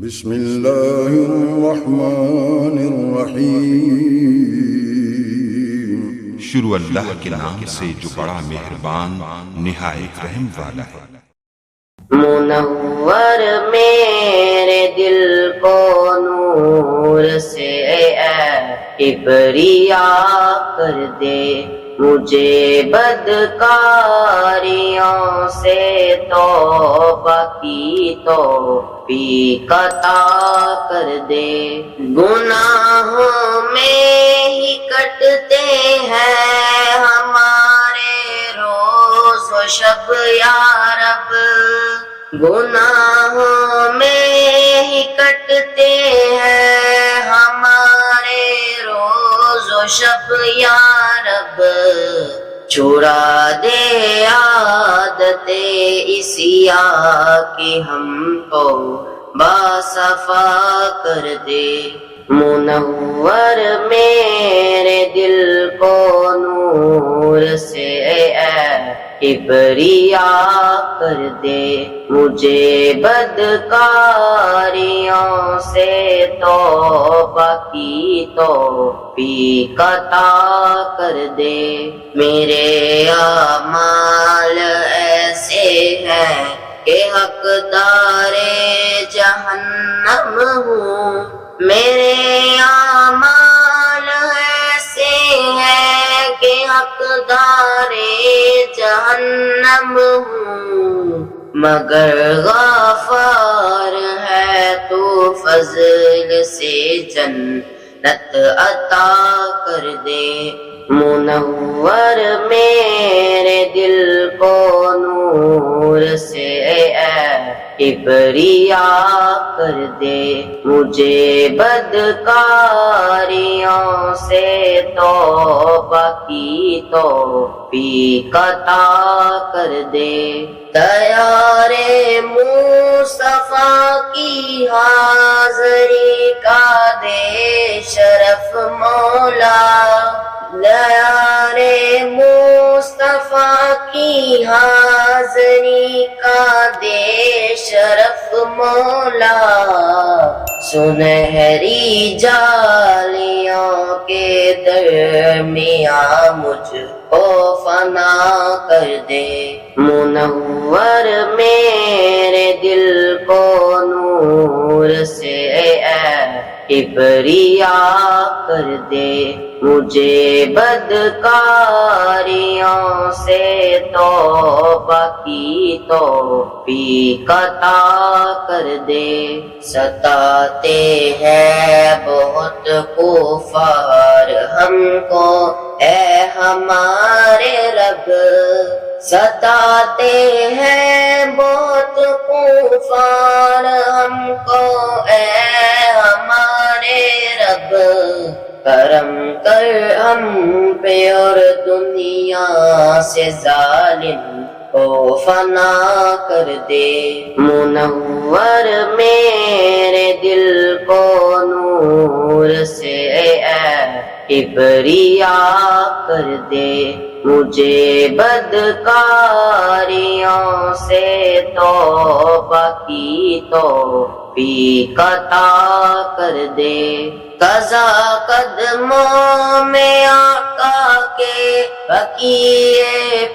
بسم اللہ الرحمن الرحیم۔ شروع اللہ کے نام سے جو بڑا مہربان نہایت رحم والا ہے۔ منور میرے دل کو نور سے اے کبریا کر دے، مجھے بدکاریوں سے توبہ کی توفیق عطا کر دے۔ گناہوں میں ہی کٹتے ہیں ہمارے روز و شب یا رب، گناہوں میں ہی کٹتے ہیں ہمارے روز و شب یا رب، چھڑا دے عادت عصیاں کی ہم کو باصفا کر دے۔ منور میرے دل کو نور سے اے کبریا کر دے، مجھے بدکاریوں سے توبہ کی توفیق عطا کر دے۔ میرے اعمال ایسے ہیں کہ حقدار جہنم ہوں، میرے اعمال ایسے ہیں کہ حقدار جہنم ہوں، مگر غفار ہے تو فضل سے جنت عطا کر دے۔ منور میرے دل کو نور سے اے کبریا کر دے، مجھے بدکاریوں سے توبہ کی توفیق عطا کر دے۔ تیار مصطفیٰ کی حاضری کا دے شرف مولا، دیار مصطفیٰ کی حاضری کا دے شرف مولا، سنہری جالیوں کے درمیان مجھ کو فنا کر دے۔ منور میرے دل کو نور سے اے کبریا کر دے، مجھے بدکاریوں سے توبہ کی توفیق عطا کر دے۔ ستاتے ہیں بہت کفار ہم کو اے ہمارے رب، ستاتے ہیں بہت کفار ہم کو اے ہمارے رب، کرم کر ہم پہ اور دنیا سے ظالم کو فنا کر دے۔ منور میرے دل کو نور سے اے کبریا کر دے، مجھے بدکاریوں سے توبہ کی توفیق عطا کر دے۔ قضا قدموں میں آقا کے بقیے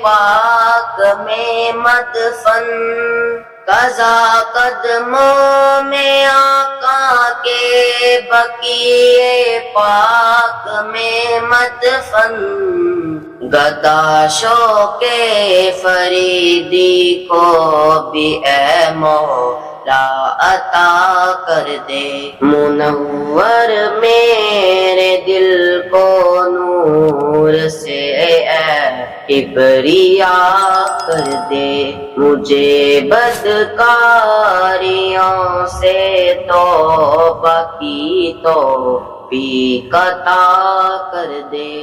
پاک میں مدفن، قضا قدموں میں آقا کے بقیے پاک میں مدفن، گدا شوق فریدی کو بھی اے مولا عطا کر دے۔ منور میرے دل کو نور سے اے کبریا کر دے، مجھے بدکاریوں سے توبہ کی توفیق عطا کر دے۔